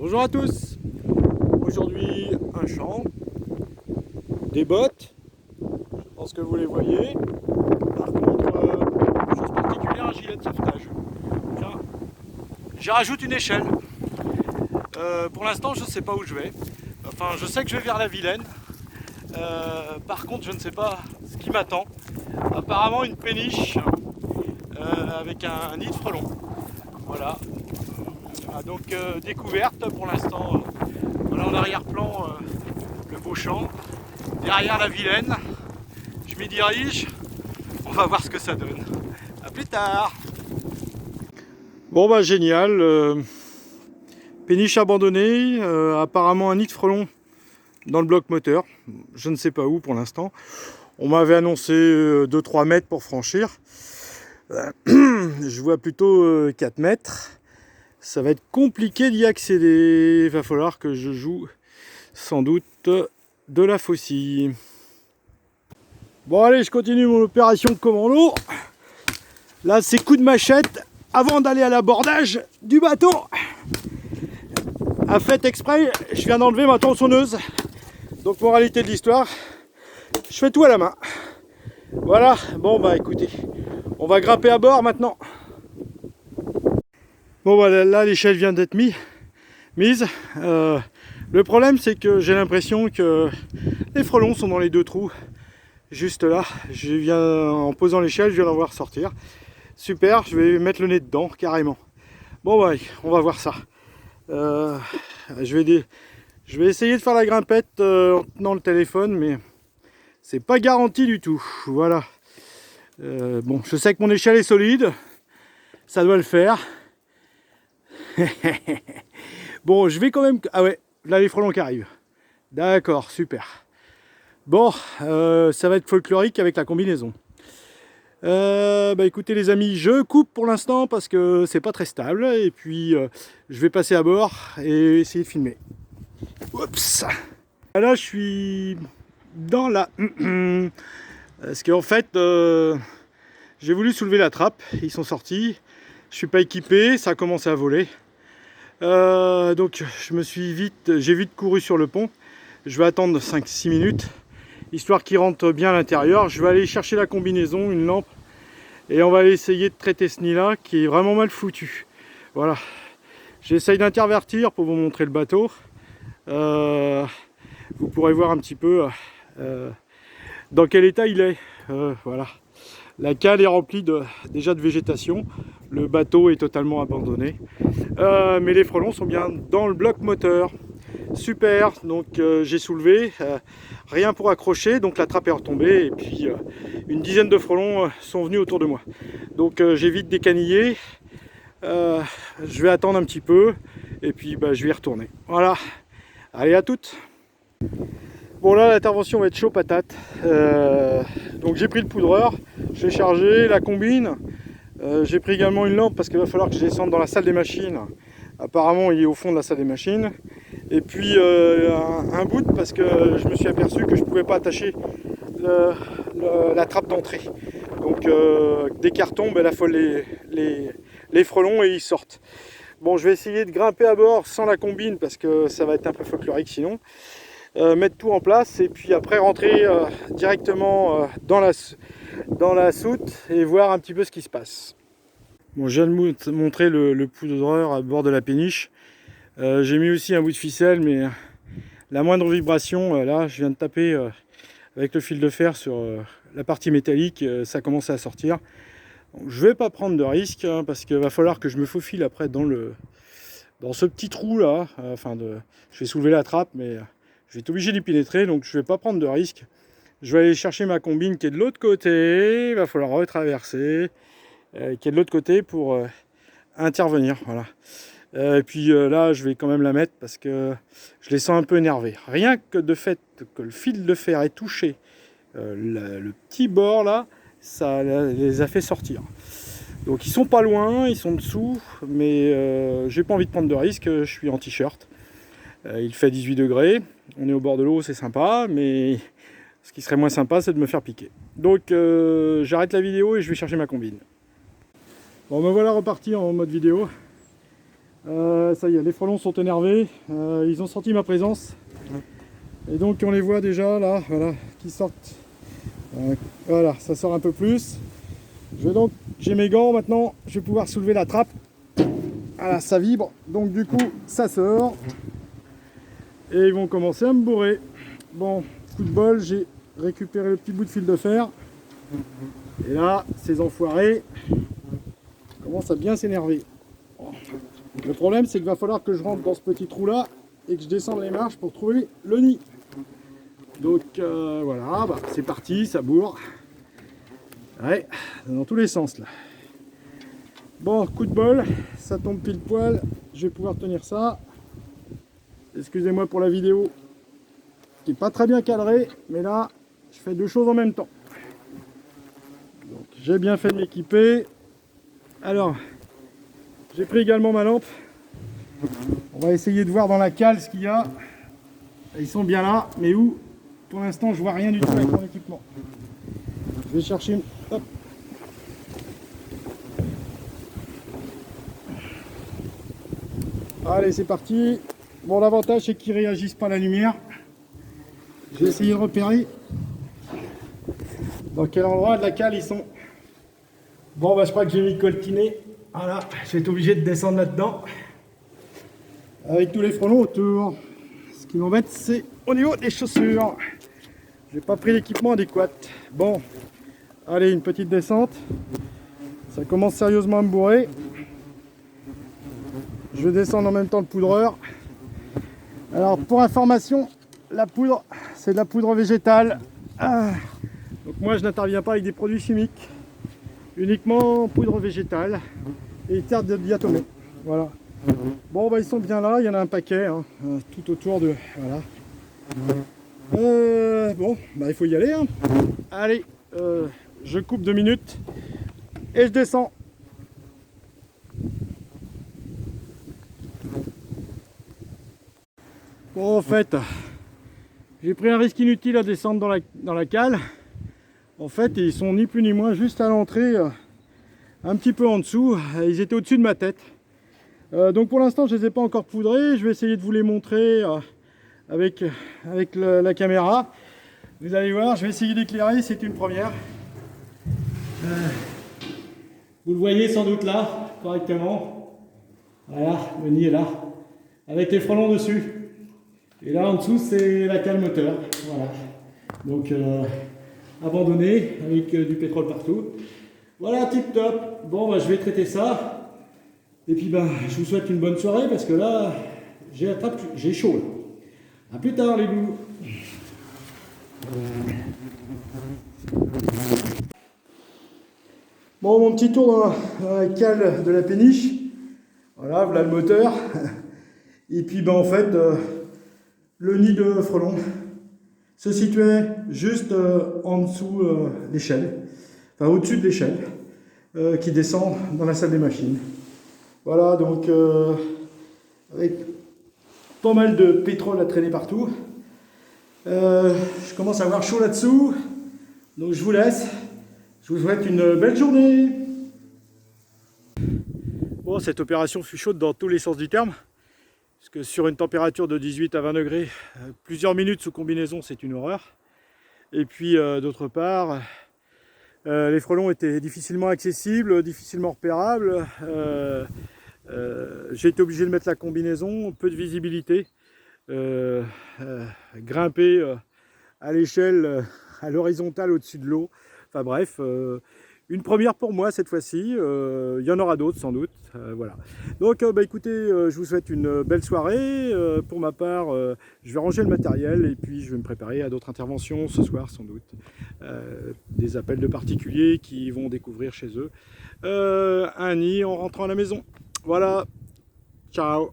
Bonjour à tous. Aujourd'hui un champ, des bottes, je pense que vous les voyez. Par contre, chose particulière, un gilet de sauvetage. Tiens, j'y rajoute une échelle. Pour l'instant, je ne sais pas où je vais. Enfin, je sais que je vais vers la Vilaine. Par contre, je ne sais pas ce qui m'attend. Apparemment, une péniche avec un nid de frelons. Voilà. Donc découverte pour l'instant. Voilà en arrière-plan le beau champ. Derrière la Vilaine. Je m'y dirige. On va voir ce que ça donne. A plus tard. Bon bah génial. Péniche abandonnée. Apparemment un nid de frelons dans le bloc moteur. Je ne sais pas où pour l'instant. On m'avait annoncé 2-3 mètres pour franchir. Je vois plutôt 4 mètres. Ça va être compliqué d'y accéder. Il va falloir que je joue sans doute de la faucille. Bon allez, je continue mon opération commando. Là c'est coup de machette avant d'aller à l'abordage du bateau. A fait exprès, je viens d'enlever ma tronçonneuse. Donc moralité de l'histoire, je fais tout à la main. Voilà, bon bah écoutez, on va grimper à bord maintenant. Bon voilà, là l'échelle vient d'être mise. Le problème c'est que j'ai l'impression que les frelons sont dans les deux trous. Juste là, en posant l'échelle, je viens d'en voir sortir. Super, je vais mettre le nez dedans carrément. Bon bah on va voir ça. Je vais essayer de faire la grimpette en tenant le téléphone, mais c'est pas garanti du tout. Voilà. Bon, je sais que mon échelle est solide, ça doit le faire. Bon, je vais quand même... Ah ouais, là les frelons qui arrivent. D'accord, super. Bon, ça va être folklorique avec la combinaison. Bah écoutez les amis, je coupe pour l'instant parce que c'est pas très stable. Et puis, je vais passer à bord et essayer de filmer. Oups. Là, je suis dans la... Parce qu'en fait, j'ai voulu soulever la trappe. Ils sont sortis. Je suis pas équipé, ça a commencé à voler. Donc j'ai vite couru sur le pont. Je vais attendre 5-6 minutes histoire qu'il rentre bien à l'intérieur. Je vais aller chercher la combinaison, une lampe, et on va aller essayer de traiter ce nid là qui est vraiment mal foutu. Voilà, j'essaye d'intervertir pour vous montrer le bateau. Vous pourrez voir un petit peu dans quel état il est. Voilà, la cale est remplie déjà de végétation. Le bateau est totalement abandonné. Mais les frelons sont bien dans le bloc moteur. Super, donc j'ai soulevé, rien pour accrocher, donc la trappe est retombée et puis une dizaine de frelons sont venus autour de moi. Donc j'ai vite décanillé, je vais attendre un petit peu et puis bah, je vais y retourner. Voilà, allez à toutes. Bon là l'intervention va être chaud patate, donc j'ai pris le poudreur, j'ai chargé la combine. J'ai pris également une lampe parce qu'il va falloir que je descende dans la salle des machines. Apparemment il est au fond de la salle des machines. Et puis un bout parce que je me suis aperçu que je ne pouvais pas attacher la trappe d'entrée. Donc dès qu'elle retombe, elle affole les frelons et ils sortent. Bon, je vais essayer de grimper à bord sans la combine parce que ça va être un peu folklorique sinon. Mettre tout en place et puis après rentrer directement dans la soute et voir un petit peu ce qui se passe. Bon, je viens de montrer le poudreur à bord de la péniche. J'ai mis aussi un bout de ficelle, mais la moindre vibration, là je viens de taper avec le fil de fer sur la partie métallique, ça commence à sortir. Donc, je vais pas prendre de risque hein, parce qu'il va falloir que je me faufile après dans ce petit trou là. Je vais soulever la trappe, mais je vais être obligé d'y pénétrer, donc je vais pas prendre de risque. Je vais aller chercher ma combine qui est de l'autre côté, il va falloir retraverser, qui est de l'autre côté pour intervenir. Voilà. Et puis là, je vais quand même la mettre parce que je les sens un peu énervés. Rien que de fait que le fil de fer ait touché le petit bord là, ça les a fait sortir. Donc ils sont pas loin, ils sont dessous, mais j'ai pas envie de prendre de risque. Je suis en t-shirt. Il fait 18 degrés. On est au bord de l'eau, c'est sympa, mais ce qui serait moins sympa, c'est de me faire piquer. Donc j'arrête la vidéo et je vais chercher ma combine. Bon, me voilà reparti en mode vidéo. Ça y est, les frelons sont énervés, ils ont senti ma présence. Et donc on les voit déjà là, voilà, qui sortent. Voilà, ça sort un peu plus. J'ai mes gants maintenant, je vais pouvoir soulever la trappe. Voilà, ça vibre, donc du coup ça sort. Et ils vont commencer à me bourrer. Bon, coup de bol, j'ai récupéré le petit bout de fil de fer. Et là, ces enfoirés commencent à bien s'énerver. Le problème, c'est qu'il va falloir que je rentre dans ce petit trou là et que je descende les marches pour trouver le nid. Donc voilà, bah, c'est parti, ça bourre. Ouais, dans tous les sens là. Bon, coup de bol, ça tombe pile poil, je vais pouvoir tenir ça. Excusez-moi pour la vidéo qui n'est pas très bien cadrée, mais là, je fais deux choses en même temps. Donc, j'ai bien fait de m'équiper. Alors, j'ai pris également ma lampe. On va essayer de voir dans la cale ce qu'il y a. Ils sont bien là, mais où? Pour l'instant, je vois rien du tout avec mon équipement. Je vais chercher une... Hop. Allez, c'est parti. Bon, l'avantage, c'est qu'ils ne réagissent pas à la lumière. Je vais essayer de repérer dans quel endroit de la cale ils sont. Bon, bah, je crois que j'ai mis coltiné. Voilà, je vais être obligé de descendre là-dedans. Avec tous les frelons autour. Ce qui m'embête, c'est au niveau des chaussures. J'ai pas pris l'équipement adéquat. Bon, allez, une petite descente. Ça commence sérieusement à me bourrer. Je vais descendre en même temps le poudreur. Alors, pour information, la poudre, c'est de la poudre végétale. Donc moi, je n'interviens pas avec des produits chimiques. Uniquement poudre végétale et terre de diatomée. Voilà. Bon, bah, ils sont bien là. Il y en a un paquet, hein, tout autour de... Voilà. Bon, bah, il faut y aller. Hein. Allez, je coupe 2 minutes et je descends. Bon, en fait, j'ai pris un risque inutile à descendre dans la cale. En fait, ils sont ni plus ni moins juste à l'entrée, un petit peu en dessous. Ils étaient au-dessus de ma tête. Donc pour l'instant, je ne les ai pas encore poudrés. Je vais essayer de vous les montrer avec la caméra. Vous allez voir, je vais essayer d'éclairer, c'est une première. Vous le voyez sans doute là, correctement. Voilà, le nid est là, avec les frelons dessus. Et là en dessous, c'est la cale moteur. Voilà. Donc abandonné, avec du pétrole partout. Voilà, tip top. Bon, bah, je vais traiter ça. Et puis ben, je vous souhaite une bonne soirée parce que là, j'ai chaud. Là. A plus tard les loups. Bon, mon petit tour dans la cale de la péniche. Voilà, voilà le moteur. Et puis ben, en fait, le nid de frelons se situait juste en dessous l'échelle, enfin au-dessus de l'échelle, qui descend dans la salle des machines. Voilà, donc avec pas mal de pétrole à traîner partout. Je commence à avoir chaud là-dessous, donc je vous laisse. Je vous souhaite une belle journée. Bon, cette opération fut chaude dans tous les sens du terme, parce que sur une température de 18 à 20 degrés, plusieurs minutes sous combinaison, c'est une horreur. Et puis d'autre part, les frelons étaient difficilement accessibles, difficilement repérables. J'ai été obligé de mettre la combinaison, peu de visibilité, grimper à l'échelle, à l'horizontale au-dessus de l'eau. Enfin bref, une première pour moi cette fois-ci, il y en aura d'autres sans doute. Voilà. Donc bah, écoutez, je vous souhaite une belle soirée. Pour ma part, je vais ranger le matériel et puis je vais me préparer à d'autres interventions ce soir sans doute. Des appels de particuliers qui vont découvrir chez eux un nid en rentrant à la maison. Voilà, ciao.